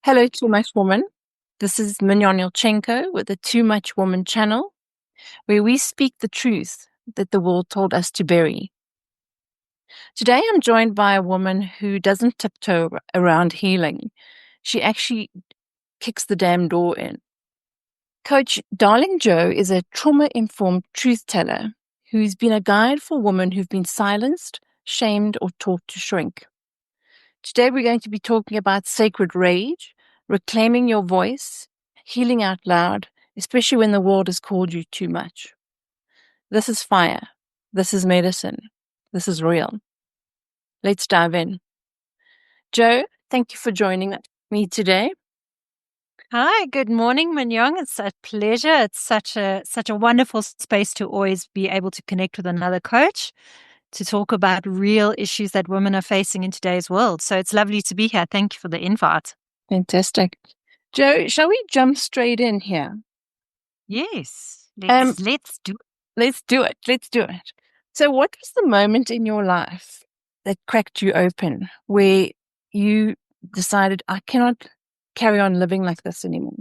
Hello, Too Much Woman. This is Mignon Yelchenko with the Too Much Woman channel, where we speak the truth that the world told us to bury. Today, I'm joined by a woman who doesn't tiptoe around healing. She actually kicks the damn door in. Coach Darling Joe is a trauma-informed truth teller who's been a guide for women who've been silenced, shamed, or taught to shrink. Today, we're going to be talking about sacred rage, reclaiming your voice, healing out loud, especially when the world has called you too much. This is fire. This is medicine. This is real. Let's dive in. Joe, thank you for joining me today. Hi, good morning, Mignon. It's a pleasure. It's such a wonderful space to always be able to connect with another coach to talk about real issues that women are facing in today's world. So it's lovely to be here. Thank you for the invite. Fantastic. Joe, shall we jump straight in here? Yes, Um, let's do it. Let's do it. Let's do it. So, what was the moment in your life that cracked you open where you decided, I cannot carry on living like this anymore?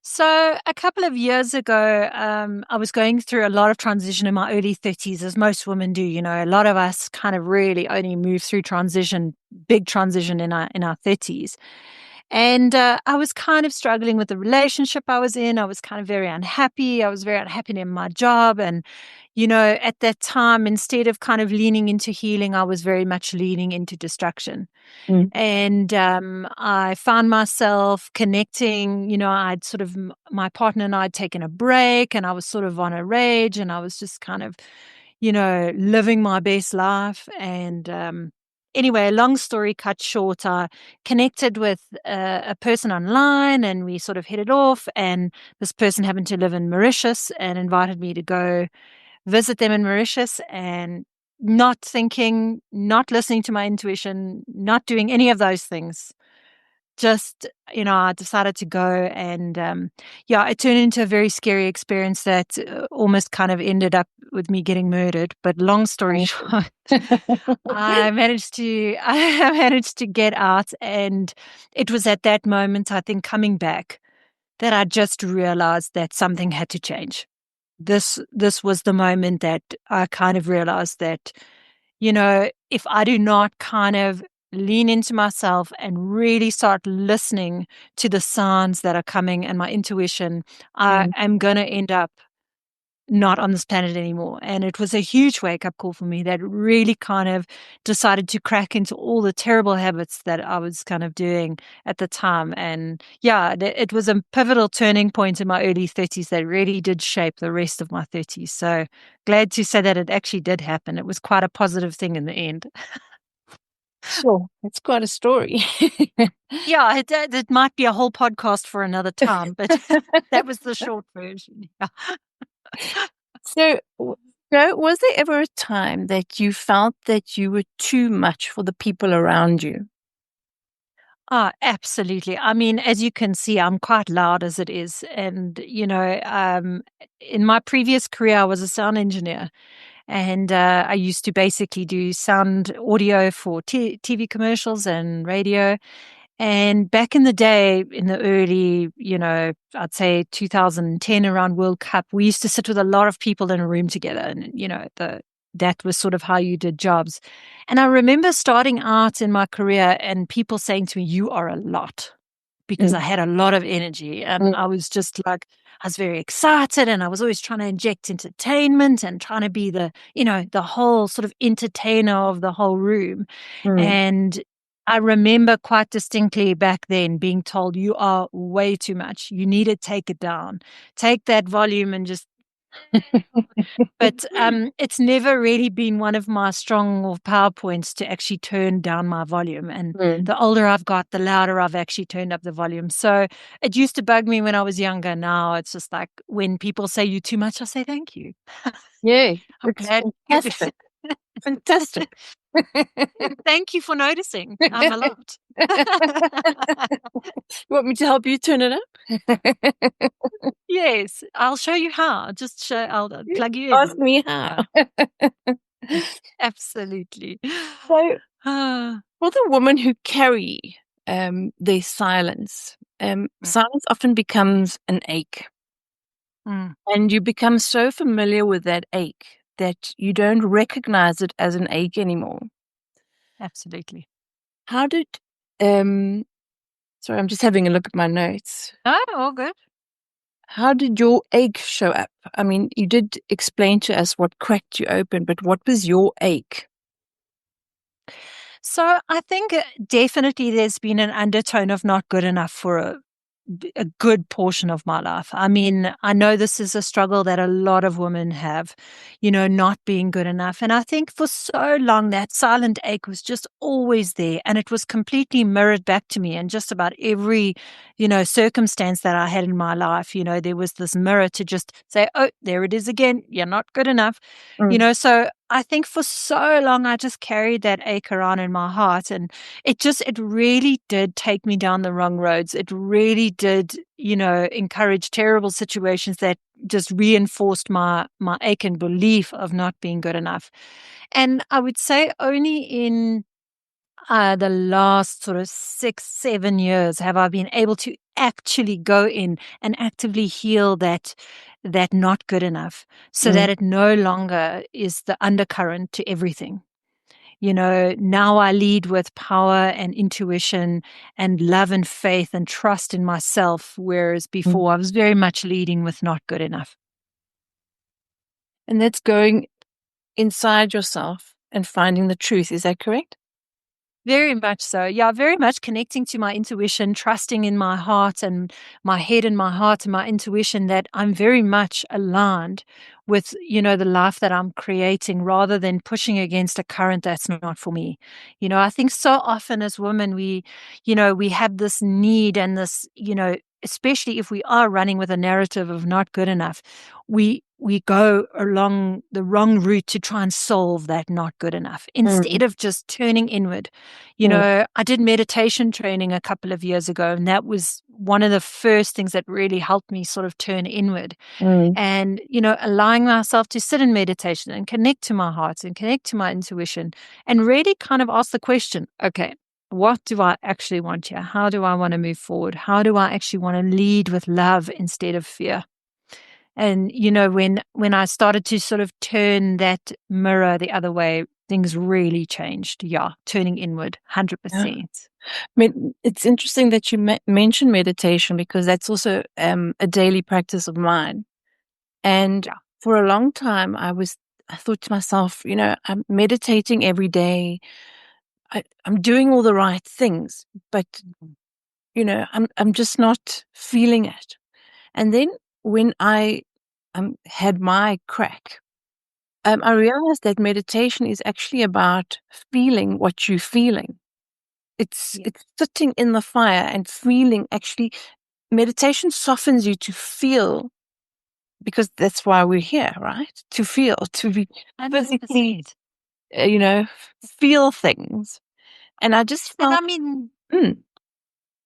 So a couple of years ago, I was going through a lot of transition in my early 30s, as most women do. You know, a lot of us kind of really only move through transition, big transition in our 30s. And I was kind of struggling with the relationship I was in. I was kind of very unhappy. I was very unhappy in my job. And, you know, at that time, instead of kind of leaning into healing, I was very much leaning into destruction. Mm. And I found myself connecting, you know, my partner and I had taken a break and I was sort of on a rage and I was just kind of, you know, living my best life. And anyway, long story cut short, I connected with a person online and we sort of hit it off. And this person happened to live in Mauritius and invited me to go visit them in Mauritius and not thinking, not listening to my intuition, not doing any of those things. Just, you know, I decided to go and, yeah, it turned into a very scary experience that almost kind of ended up with me getting murdered. But long story short, I managed to get out. And it was at that moment, I think, coming back that I just realized that something had to change. This was the moment that I kind of realized that, you know, if I do not kind of lean into myself and really start listening to the signs that are coming and my intuition, I Mm. am going to end up not on this planet anymore. And it was a huge wake up call for me that really kind of decided to crack into all the terrible habits that I was kind of doing at the time. And yeah, it was a pivotal turning point in my early 30s that really did shape the rest of my 30s. So glad to say that it actually did happen. It was quite a positive thing in the end. Sure, it's quite a story. Yeah, it might be a whole podcast for another time, but that was the short version. Yeah. So, Joe, was there ever a time that you felt that you were too much for the people around you? Absolutely. I mean, as you can see, I'm quite loud as it is. And, you know, in my previous career, I was a sound engineer and I used to basically do sound audio for TV commercials and radio. And back in the day, in the early, you know, I'd say 2010 around World Cup, we used to sit with a lot of people in a room together. And, you know, that was sort of how you did jobs. And I remember starting out in my career and people saying to me, "You are a lot," because I Mm. had a lot of energy. And Mm. I was just like, I was very excited and I was always trying to inject entertainment and trying to be the, you know, the whole sort of entertainer of the whole room. Mm. And I remember quite distinctly back then being told, "You are way too much. You need to take it down. Take that volume and just," but it's never really been one of my strong or PowerPoints to actually turn down my volume. And Mm. the older I've got, the louder I've actually turned up the volume. So it used to bug me when I was younger. Now it's just like when people say you too much, I say thank you. Yeah, I'm it's glad. fantastic. Fantastic. Thank you for noticing. I'm a lot. You want me to help you turn it up? Yes, I'll show you how. Just show, I'll plug you Ask in. me Yeah, how. absolutely. So, Ah, for the women who carry there's silence. Silence often becomes an ache, Mm, and you become so familiar with that ache that you don't recognize it as an ache anymore. absolutely. How did, um, sorry, I'm just having a look at my notes. No, all good. How did your ache show up? I mean, you did explain to us what cracked you open, but what was your ache? So I think definitely there's been an undertone of not good enough for a good portion of my life. I mean, I know this is a struggle that a lot of women have, not being good enough. And I think for so long, that silent ache was just always there. And it was completely mirrored back to me in just about every, circumstance that I had in my life. There was this mirror to just say, oh, there it is again. You're not good enough. Mm, So I think for so long, I just carried that ache around in my heart. And it really did take me down the wrong roads. It really did, encourage terrible situations that just reinforced my ache and belief of not being good enough. And I would say only in the last sort of 6, 7 years have I been able to actually go in and actively heal that not good enough, so mm, that it no longer is the undercurrent to everything. Now I lead with power and intuition and love and faith and trust in myself, whereas mm. before I was very much leading with not good enough. And that's going inside yourself and finding the truth. Is that correct? Very much so. Yeah, very much connecting to my intuition, trusting in my heart and my head and my heart and my intuition that I'm very much aligned with, the life that I'm creating rather than pushing against a current that's not for me. I think so often as women, we have this need and this, especially if we are running with a narrative of not good enough, we go along the wrong route to try and solve that not good enough Mm, instead of just turning inward. mm, I did meditation training a couple of years ago, and that was one of the first things that really helped me sort of turn inward mm, and, allowing myself to sit in meditation and connect to my heart and connect to my intuition and really kind of ask the question, okay, what do I actually want here? How do I want to move forward? How do I actually want to lead with love instead of fear? And, when I started to sort of turn that mirror the other way, things really changed. Yeah, turning inward, yeah. 100%. It's interesting that you mentioned meditation because that's also a daily practice of mine. And Yeah. for a long time, I thought to myself, I'm meditating every day. I'm doing all the right things, but Mhm. I'm just not feeling it. And then when I had my crack, I realized that meditation is actually about feeling what you're feeling. Yeah. It's sitting in the fire and feeling. Actually, meditation softens you to feel, because that's why we're here, right? To feel, to be physically, 100%. uh, you know, feel things. And I just And felt, I mean, mm,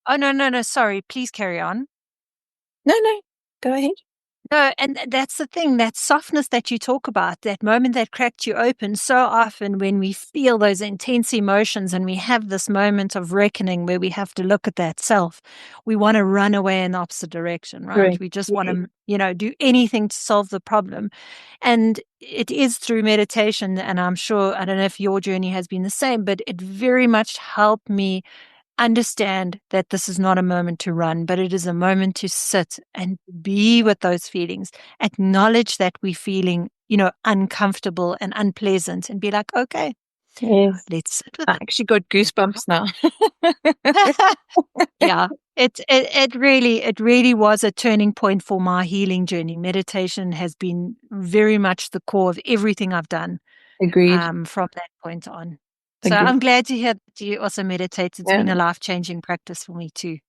oh, no, no, no, sorry, please carry on. no, go ahead. No, and that's the thing, that softness that you talk about, that moment that cracked you open, so often when we feel those intense emotions and we have this moment of reckoning where we have to look at that self, we want to run away in the opposite direction, right? Correct. We just want Yes. to, do anything to solve the problem. And it is through meditation, and I'm sure, I don't know if your journey has been the same, but it very much helped me understand that this is not a moment to run, but it is a moment to sit and be with those feelings, acknowledge that we're feeling, uncomfortable and unpleasant, and be like, okay, Yes. let's sit with I actually got goosebumps now. it. Yeah. It really was a turning point for my healing journey. Meditation has been very much the core of everything I've done Agreed. from that point on. So Agreed. I'm glad to hear that you also meditate. It's Yeah. been a life-changing practice for me too.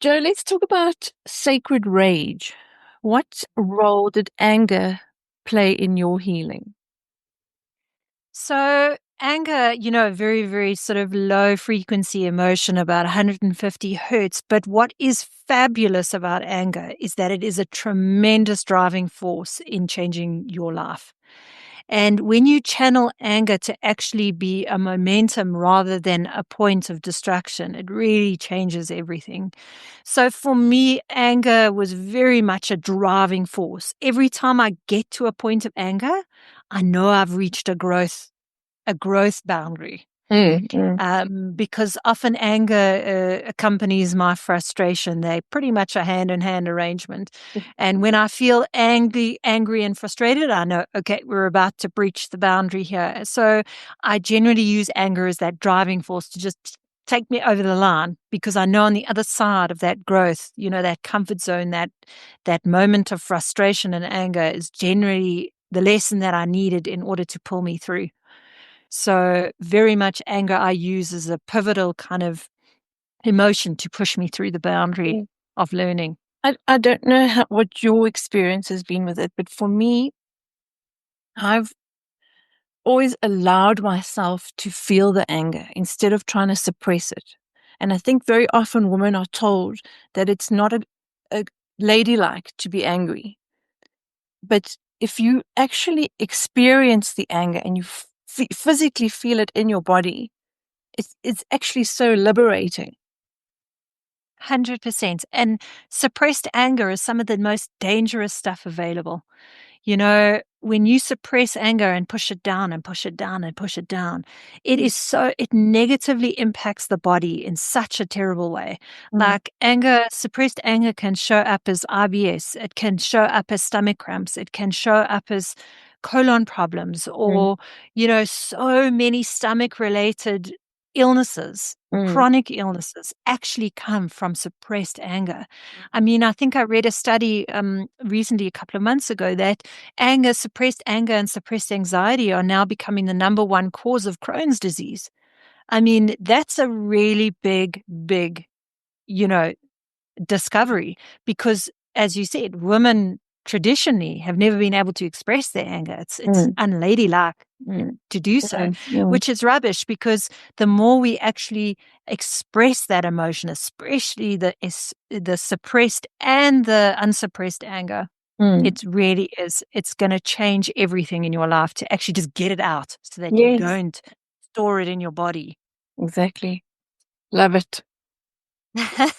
Joe, let's talk about sacred rage. What role did anger play in your healing? So anger, a very, very sort of low frequency emotion, about 150 hertz. But what is fabulous about anger is that it is a tremendous driving force in changing your life. And when you channel anger to actually be a momentum rather than a point of distraction, it really changes everything. So for me, anger was very much a driving force. Every time I get to a point of anger, I know I've reached a growth boundary. Because often anger accompanies my frustration. They're pretty much a hand-in-hand arrangement. And when I feel angry and frustrated, I know, okay, we're about to breach the boundary here. So I generally use anger as that driving force to just take me over the line, because I know on the other side of that growth, that comfort zone, that moment of frustration and anger is generally the lesson that I needed in order to pull me through. So very much anger I use as a pivotal kind of emotion to push me through the boundary of learning. I don't know what your experience has been with it, but for me, I've always allowed myself to feel the anger instead of trying to suppress it. And I think very often women are told that it's not a ladylike to be angry. But if you actually experience the anger and you physically feel it in your body, it's actually so liberating. 100%. And suppressed anger is some of the most dangerous stuff available. When you suppress anger and push it down and push it down and push it down, it negatively impacts the body in such a terrible way. Like suppressed anger can show up as IBS. It can show up as stomach cramps. It can show up as colon problems or, so many stomach related illnesses. Chronic illnesses actually come from suppressed anger. I mean, I think I read a study recently, a couple of months ago, that suppressed anger and suppressed anxiety are now becoming the number one cause of Crohn's disease. I mean, that's a really big, discovery, because as you said, women traditionally have never been able to express their anger. It's unladylike to do so, which is rubbish, because the more we actually express that emotion, especially the suppressed and the unsuppressed anger, it really is. It's going to change everything in your life to actually just get it out so that you don't store it in your body. Exactly. Love it. I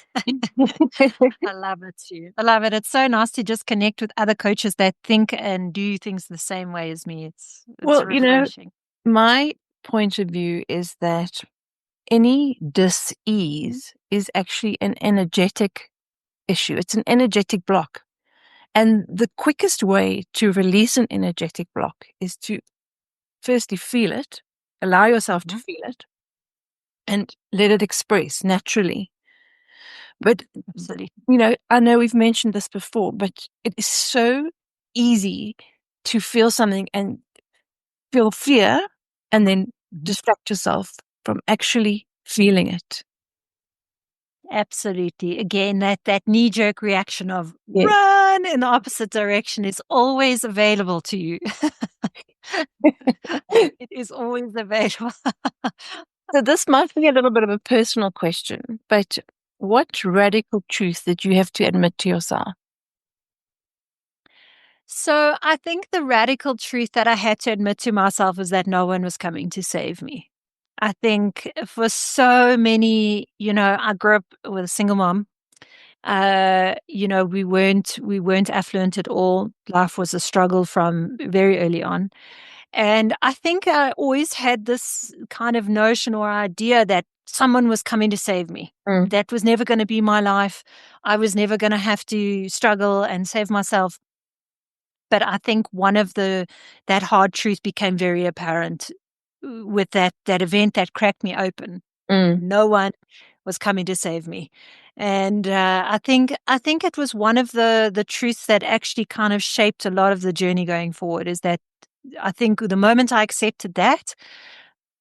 love it too. I love it. It's so nice to just connect with other coaches that think and do things the same way as me. It's well, refreshing. My point of view is that any dis-ease is actually an energetic issue. It's an energetic block. And the quickest way to release an energetic block is to firstly feel it, allow yourself to feel it, and let it express naturally. But, Absolutely. I know we've mentioned this before, but it is so easy to feel something and feel fear and then distract yourself from actually feeling it. Absolutely. Again, that knee-jerk reaction of run in the opposite direction is always available to you. It is always available. So this might be a little bit of a personal question, but what radical truth did you have to admit to yourself? So I think the radical truth that I had to admit to myself was that no one was coming to save me. I think for so many, I grew up with a single mom. We weren't affluent at all. Life was a struggle from very early on. And I think I always had this kind of notion or idea that someone was coming to save me. That was never going to be my life. I was never going to have to struggle and save myself. But I think that hard truth became very apparent with that event that cracked me open. No one was coming to save me. And I think it was one of the truths that actually kind of shaped a lot of the journey going forward, is that I think the moment I accepted that,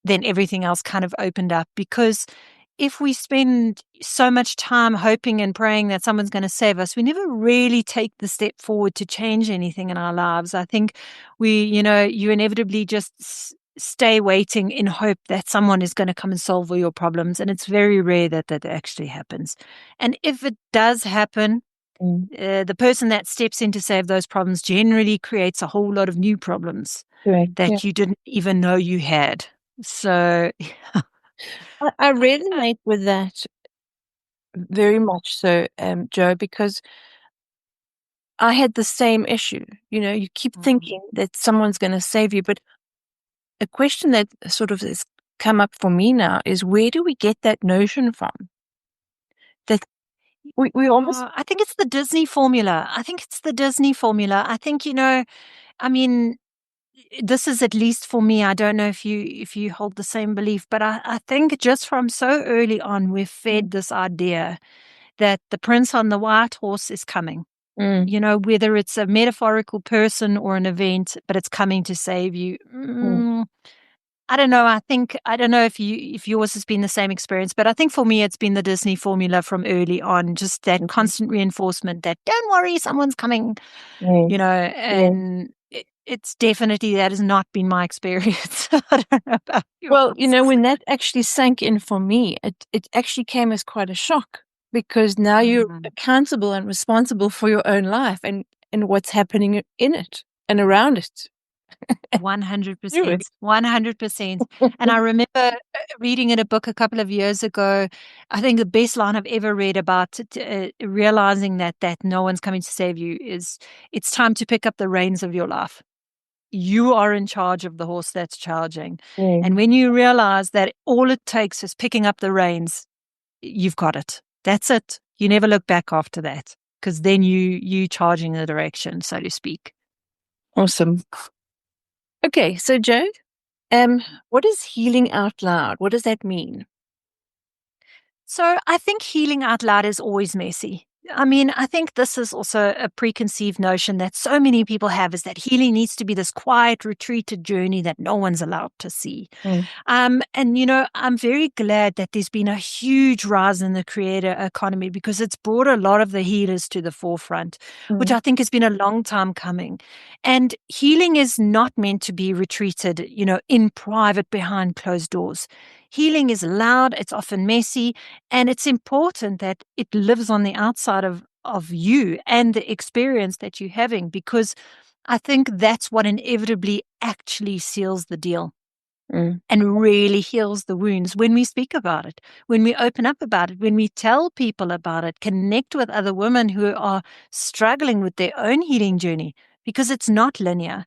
then everything else kind of opened up. Because if we spend so much time hoping and praying that someone's going to save us, we never really take the step forward to change anything in our lives. I think you inevitably just stay waiting in hope that someone is going to come and solve all your problems. And it's very rare that that actually happens. And if it does happen, The person that steps in to save those problems generally creates a whole lot of new problems Correct. that you didn't even know you had. So I resonate with that very much so, Joe, because I had the same issue. You keep thinking that someone's going to save you, but a question that sort of has come up for me now is, where do we get that notion from? That we almost... I think it's the Disney formula. I think, I mean, this is at least for me. I don't know if you hold the same belief, but I think just from so early on, we're fed this idea that the prince on the white horse is coming. Whether it's a metaphorical person or an event, but it's coming to save you. I don't know. I don't know if yours has been the same experience, but I think for me, it's been the Disney formula from early on, just that constant reinforcement that don't worry, someone's coming, and it's definitely, that has not been my experience. I don't know about yours. Well, when that actually sank in for me, it actually came as quite a shock, because now you're accountable and responsible for your own life and what's happening in it and around it. 100%. 100%. And I remember reading in a book a couple of years ago, I think the best line I've ever read about realizing that no one's coming to save you is, it's time to pick up the reins of your life. You are in charge of the horse that's charging. And when you realize that all it takes is picking up the reins, you've got it. That's it. You never look back after that, because then you charging the direction, so to speak. Awesome. Okay, so Joe, what is healing out loud? What does that mean? So I think healing out loud is always messy. I mean, I think this is also a preconceived notion that so many people have, is that healing needs to be this quiet, retreated journey that no one's allowed to see. And, I'm very glad that there's been a huge rise in the creator economy, because it's brought a lot of the healers to the forefront, which I think has been a long time coming. And healing is not meant to be retreated, in private behind closed doors. Healing is loud, it's often messy, and it's important that it lives on the outside of you and the experience that you're having, because I think that's what inevitably actually seals the deal and really heals the wounds when we speak about it, when we open up about it, when we tell people about it, connect with other women who are struggling with their own healing journey, because it's not linear.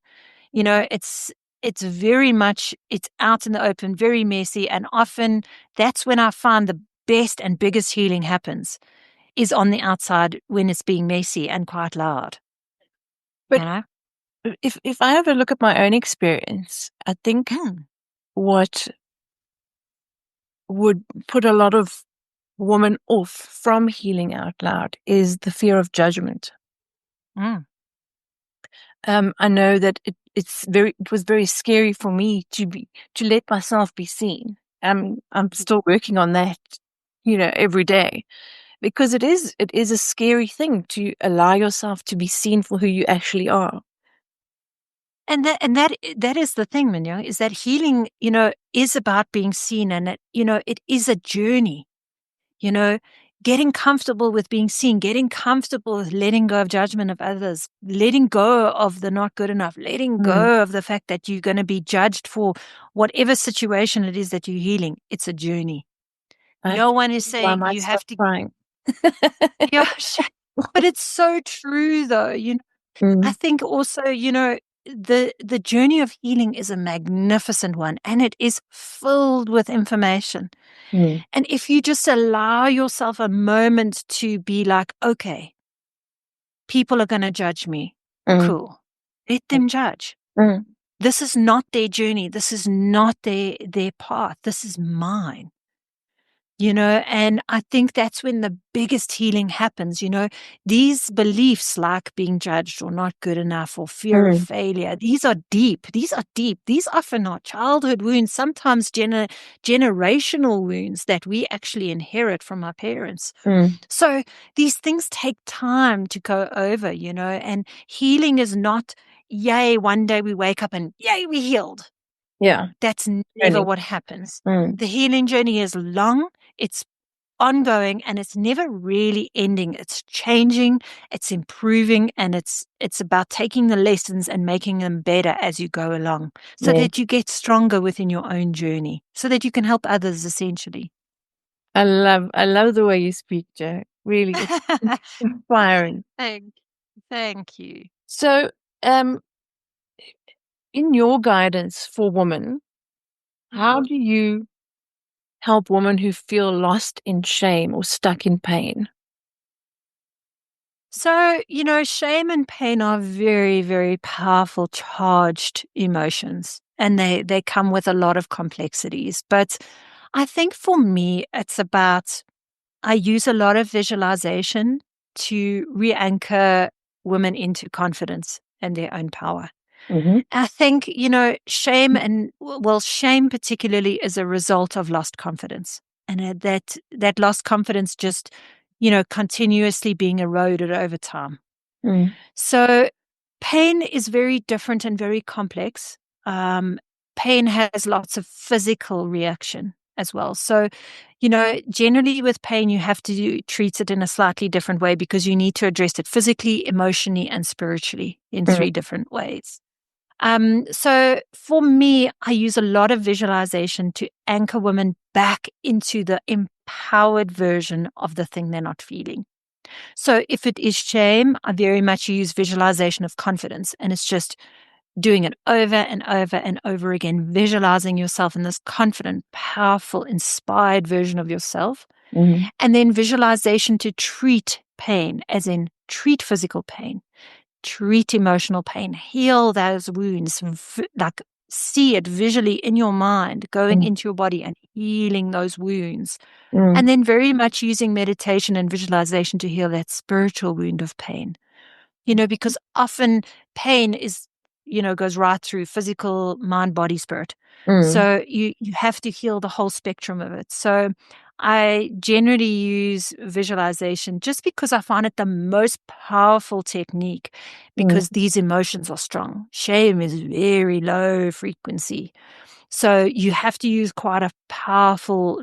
It's very much, it's out in the open, very messy. And often that's when I find the best and biggest healing happens, is on the outside, when it's being messy and quite loud. But if I have a look at my own experience, I think what would put a lot of women off from healing out loud is the fear of judgment. I know that it was very scary for me to let myself be seen. I'm still working on that, every day, because it is a scary thing to allow yourself to be seen for who you actually are. And that is the thing, Minya, is that healing, is about being seen, and it is a journey. Getting comfortable with being seen, getting comfortable with letting go of judgment of others, letting go of the not good enough, letting go of the fact that you're going to be judged for whatever situation it is that you're healing. It's a journey. No one is saying you have to. Crying. Yeah, but it's so true, though. I think also, the journey of healing is a magnificent one, and it is filled with information. And if you just allow yourself a moment to be like, okay, people are going to judge me. Cool. Let them judge. This is not their journey. This is not their path. This is mine. And I think that's when the biggest healing happens. These beliefs, like being judged or not good enough or fear of failure, these are deep. These often are childhood wounds, sometimes generational wounds that we actually inherit from our parents. So these things take time to go over, and healing is not, yay, one day we wake up and yay, we healed. Yeah. That's never what happens. The healing journey is long. It's ongoing and it's never really ending. It's changing, it's improving, and it's about taking the lessons and making them better as you go along so Yeah. that you get stronger within your own journey, so that you can help others essentially. I love the way you speak, Jo. Really, it's inspiring. Thank you. So, in your guidance for women, how do you help women who feel lost in shame or stuck in pain? So, shame and pain are very, very powerful, charged emotions, and they come with a lot of complexities. But I think for me, it's about I use a lot of visualization to re-anchor women into confidence and their own power. Mm-hmm. I think, shame shame particularly is a result of lost confidence. And that lost confidence just, continuously being eroded over time. Mm. So pain is very different and very complex. Um, Pain has lots of physical reaction as well. So, generally with pain, you have to treat it in a slightly different way because you need to address it physically, emotionally, and spiritually in Mm. three different ways. So for me, I use a lot of visualization to anchor women back into the empowered version of the thing they're not feeling. So if it is shame, I very much use visualization of confidence, and it's just doing it over and over and over again, visualizing yourself in this confident, powerful, inspired version of yourself. Mm. And then visualization to treat pain, as in treat physical pain, treat emotional pain, heal those wounds, like see it visually in your mind, going Mm. into your body and healing those wounds. Mm. And then very much using meditation and visualization to heal that spiritual wound of pain. Because often pain is, goes right through physical, mind, body, spirit. Mm. So you have to heal the whole spectrum of it. So I generally use visualization just because I find it the most powerful technique Mm. because these emotions are strong. Shame is very low frequency. So you have to use quite a powerful,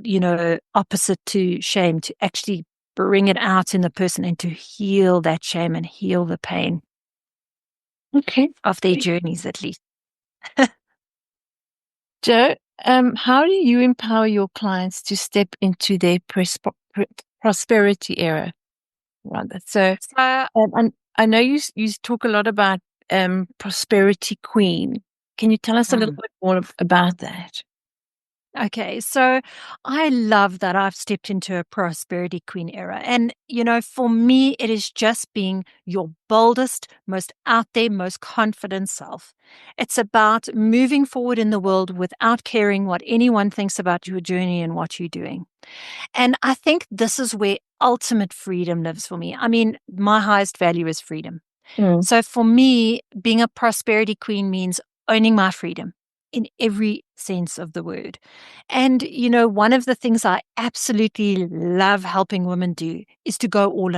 opposite to shame to actually bring it out in the person and to heal that shame and heal the pain Okay. of their journeys, at least. Jo, how do you empower your clients to step into their prosperity era? Rather, so So, and I know you talk a lot about prosperity queen. Can you tell us a little mm. bit more about that? Okay, so I love that I've stepped into a prosperity queen era. And, for me, it is just being your boldest, most out there, most confident self. It's about moving forward in the world without caring what anyone thinks about your journey and what you're doing. And I think this is where ultimate freedom lives for me. I mean, my highest value is freedom. Mm. So for me, being a prosperity queen means owning my freedom in every sense of the word. And, one of the things I absolutely love helping women do is to go all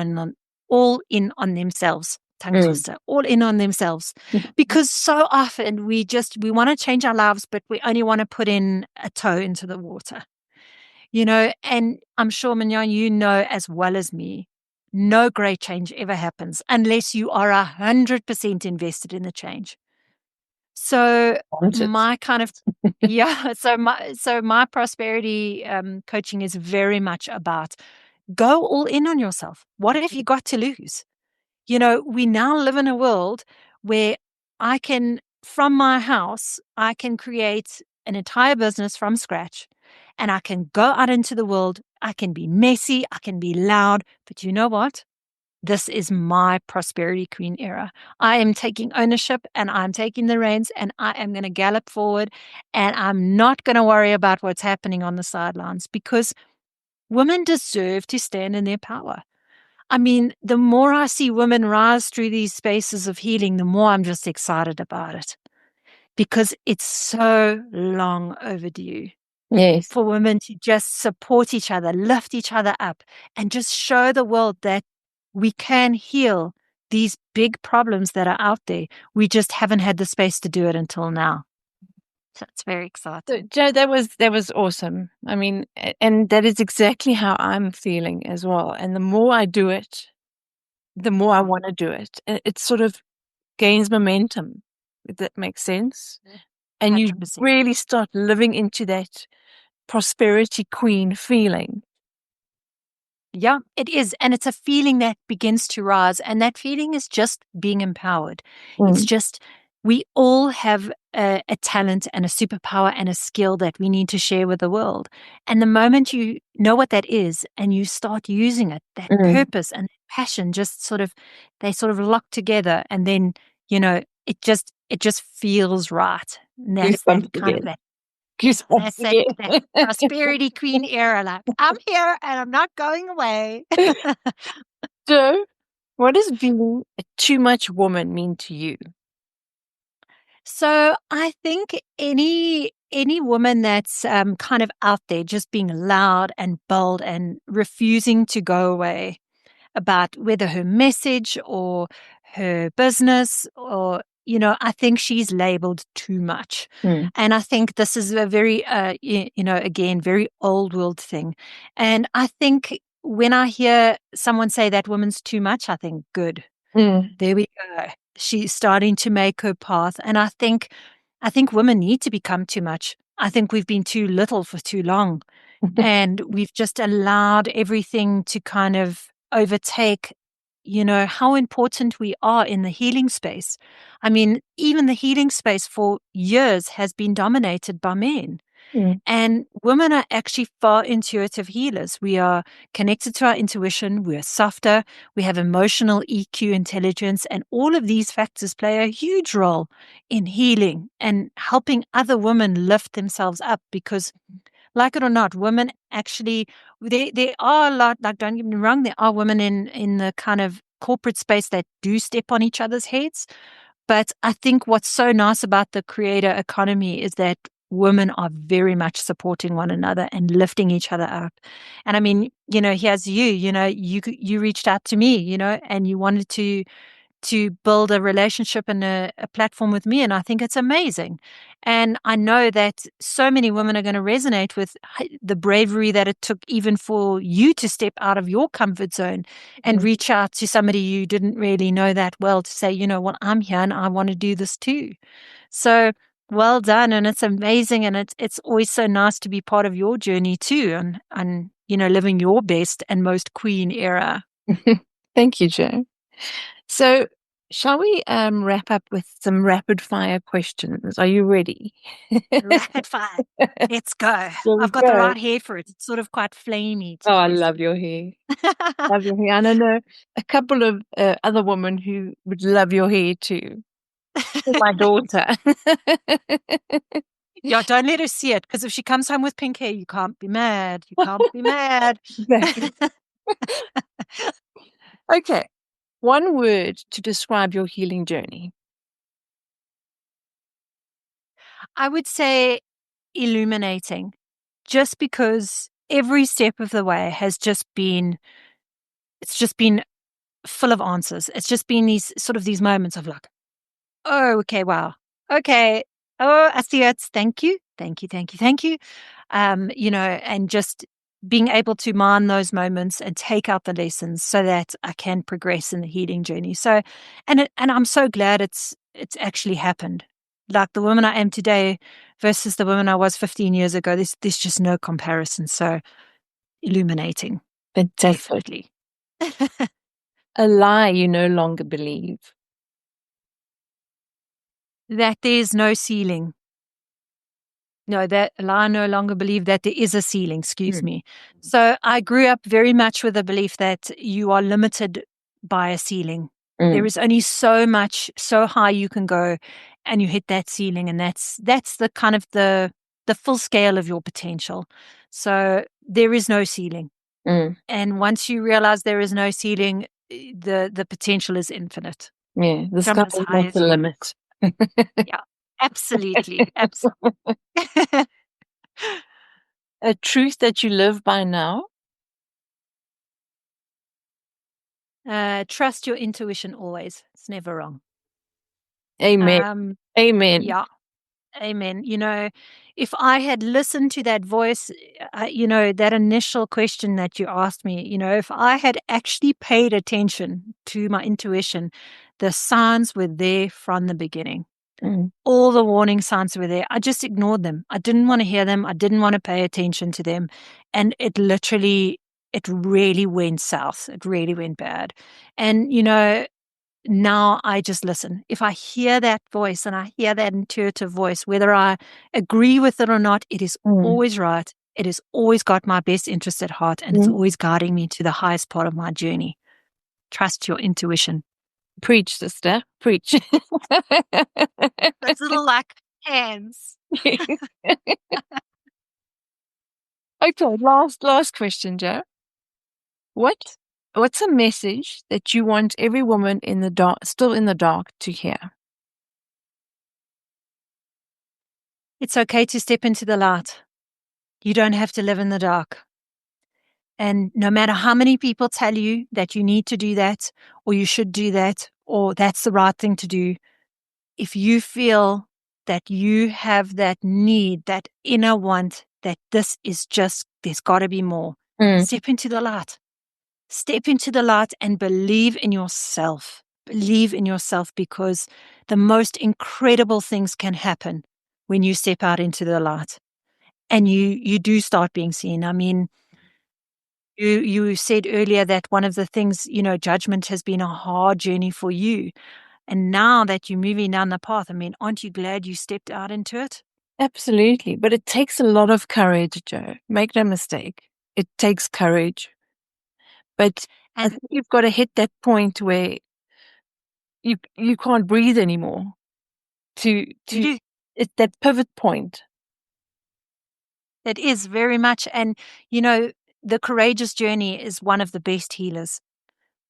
in on themselves. Tongue Mm. twister, all in on themselves. Because so often we want to change our lives, but we only want to put in a toe into the water. And I'm sure, Mignon, you know as well as me, no great change ever happens unless you are 100% invested in the change. So Want it. my kind of yeah, so my prosperity coaching is very much about go all in on yourself. What have you got to lose? We now live in a world where from my house, I can create an entire business from scratch and I can go out into the world. I can be messy, I can be loud, but you know what? This is my prosperity queen era. I am taking ownership and I'm taking the reins and I am going to gallop forward and I'm not going to worry about what's happening on the sidelines because women deserve to stand in their power. I mean, the more I see women rise through these spaces of healing, the more I'm just excited about it because it's so long overdue Yes. for women to just support each other, lift each other up, and just show the world that we can heal these big problems that are out there. We just haven't had the space to do it until now. That's very So, exciting. Joe, that was awesome. I mean, and that is exactly how I'm feeling as well. And the more I do it, the more I want to do it. It sort of gains momentum, if that makes sense. And you 100%. really start living into that prosperity queen feeling. Yeah, it is. And it's a feeling that begins to rise. And that feeling is just being empowered. It's Mm, just, we all have a talent and a superpower and a skill that we need to share with the world. And the moment you know what that is and you start using it, that mm. purpose and passion just sort of, they sort of lock together. And then, it just feels right. And that's that Goosebumps kind of again. that Goosebumps That's that again. prosperity queen era, like, "I'm here and I'm not going away." So, what does being a too much woman mean to you? So, I think any woman that's, kind of out there just being loud and bold and refusing to go away about whether her message or her business or, I think she's labeled too much. Mm, And I think this is a very, again, very old world thing. And I think when I hear someone say that woman's too much, I think, good. mm, There we go. She's starting to make her path. And I think women need to become too much. I think we've been too little for too long. And we've just allowed everything to kind of overtake, how important we are in the healing space. I mean, even the healing space for years has been dominated by men. mm, And women are actually far intuitive healers. We are connected to our intuition. We're softer. We have emotional EQ intelligence. And all of these factors play a huge role in healing and helping other women lift themselves up because, like it or not, women actually, there are a lot, like, don't get me wrong, there are women in the kind of corporate space that do step on each other's heads. But I think what's so nice about the creator economy is that women are very much supporting one another and lifting each other up. And I mean, here's you, you reached out to me, and you wanted to build a relationship and a platform with me. And I think it's amazing. And I know that so many women are going to resonate with the bravery that it took even for you to step out of your comfort zone and mm. reach out to somebody you didn't really know that well to say, what, I'm here and I want to do this too. So well done. And it's amazing. And it's always so nice to be part of your journey too. And living your best and most queen era. Thank you, Joe. So, shall we wrap up with some rapid fire questions? Are you ready? Rapid fire. Let's go. Here we I've got the go. right hair for it. It's sort of quite flamey Oh, I today. love your hair. Love your hair. And I know a couple of other women who would love your hair too. My daughter. Yeah, don't let her see it because if she comes home with pink hair, you can't be mad. You can't be mad. Exactly. Okay. One word to describe your healing journey. I would say illuminating, just because every step of the way it's just been full of answers. It's just been these moments of like, oh, okay, wow. Okay. Oh, I see it. Thank you. Thank you. Thank you. Thank you. And just being able to mine those moments and take out the lessons so that I can progress in the healing journey. So, and I'm so glad it's actually happened. Like the woman I am today versus the woman I was 15 years ago, there's just no comparison. So illuminating, Fantastic. definitely. A lie you no longer believe. That there's no ceiling. No, that I no longer believe that there is a ceiling, excuse Mm, me. So I grew up very much with the belief that you are limited by a ceiling. There mm, is only so much, so high you can go, and you hit that ceiling, and that's the kind of the full scale of your potential. So there is no ceiling. mm. And once you realize there is no ceiling, the potential is infinite. Yeah, the sky Jump as is high not as the you. limit. Yeah, absolutely. Absolutely. A truth that you live by now. Trust your intuition always. It's never wrong. Amen. Um, Amen. yeah. Amen. If I had listened to that voice, that initial question that you asked me, if I had actually paid attention to my intuition, the signs were there from the beginning. Mm. All the warning signs were there. I just ignored them. I didn't want to hear them. I didn't want to pay attention to them. And it really went south. It really went bad. And, now I just listen. If I hear that voice and I hear that intuitive voice, whether I agree with it or not, it is always right. It has always got my best interest at heart, and it's always guiding me to the highest part of my journey. Trust your intuition. Preach, sister. Preach. Those little like hands. Okay, last question, Jo. What's a message that you want every woman in the dark, still in the dark, to hear? It's okay to step into the light. You don't have to live in the dark. And no matter how many people tell you that you need to do that, or you should do that, or that's the right thing to do, if you feel that you have that need, that inner want, that this is just, there's got to be more, step into the light. Step into the light and believe in yourself. Believe in yourself, because the most incredible things can happen when you step out into the light and you do start being seen. I mean, you said earlier that one of the things, judgment has been a hard journey for you. And now that you're moving down the path, I mean, aren't you glad you stepped out into it? Absolutely. But it takes a lot of courage, Jo. Make no mistake. It takes courage. But I think you've got to hit that point where you can't breathe anymore. It's that pivot point. It is very much. And, the courageous journey is one of the best healers.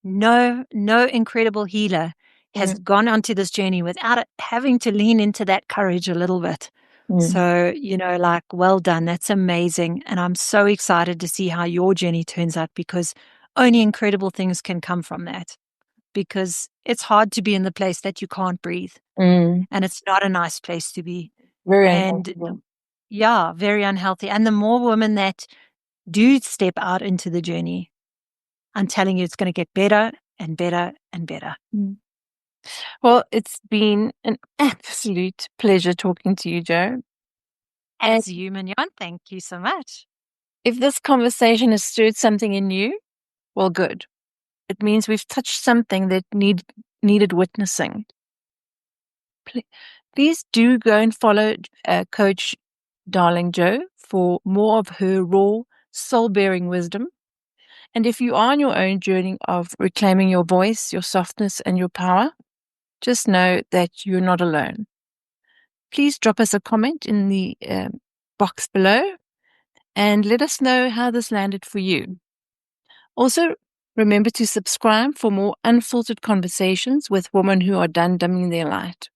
No incredible healer has gone onto this journey without it having to lean into that courage a little bit. So, well done. That's amazing. And I'm so excited to see how your journey turns out, because only incredible things can come from that. Because it's hard to be in the place that you can't breathe. And it's not a nice place to be. Very unhealthy. Yeah, very unhealthy. And the more women that do step out into the journey, I'm telling you, it's going to get better and better and better. Well, it's been an absolute pleasure talking to you, Jo. As you, Mignon, thank you so much. If this conversation has stirred something in you, well, good. It means we've touched something that needed witnessing. Please do go and follow Coach Darling Jo for more of her raw, soul-bearing wisdom. And if you are on your own journey of reclaiming your voice, your softness, and your power, just know that you're not alone. Please drop us a comment in the box below and let us know how this landed for you. Also, remember to subscribe for more unfiltered conversations with women who are done dimming their light.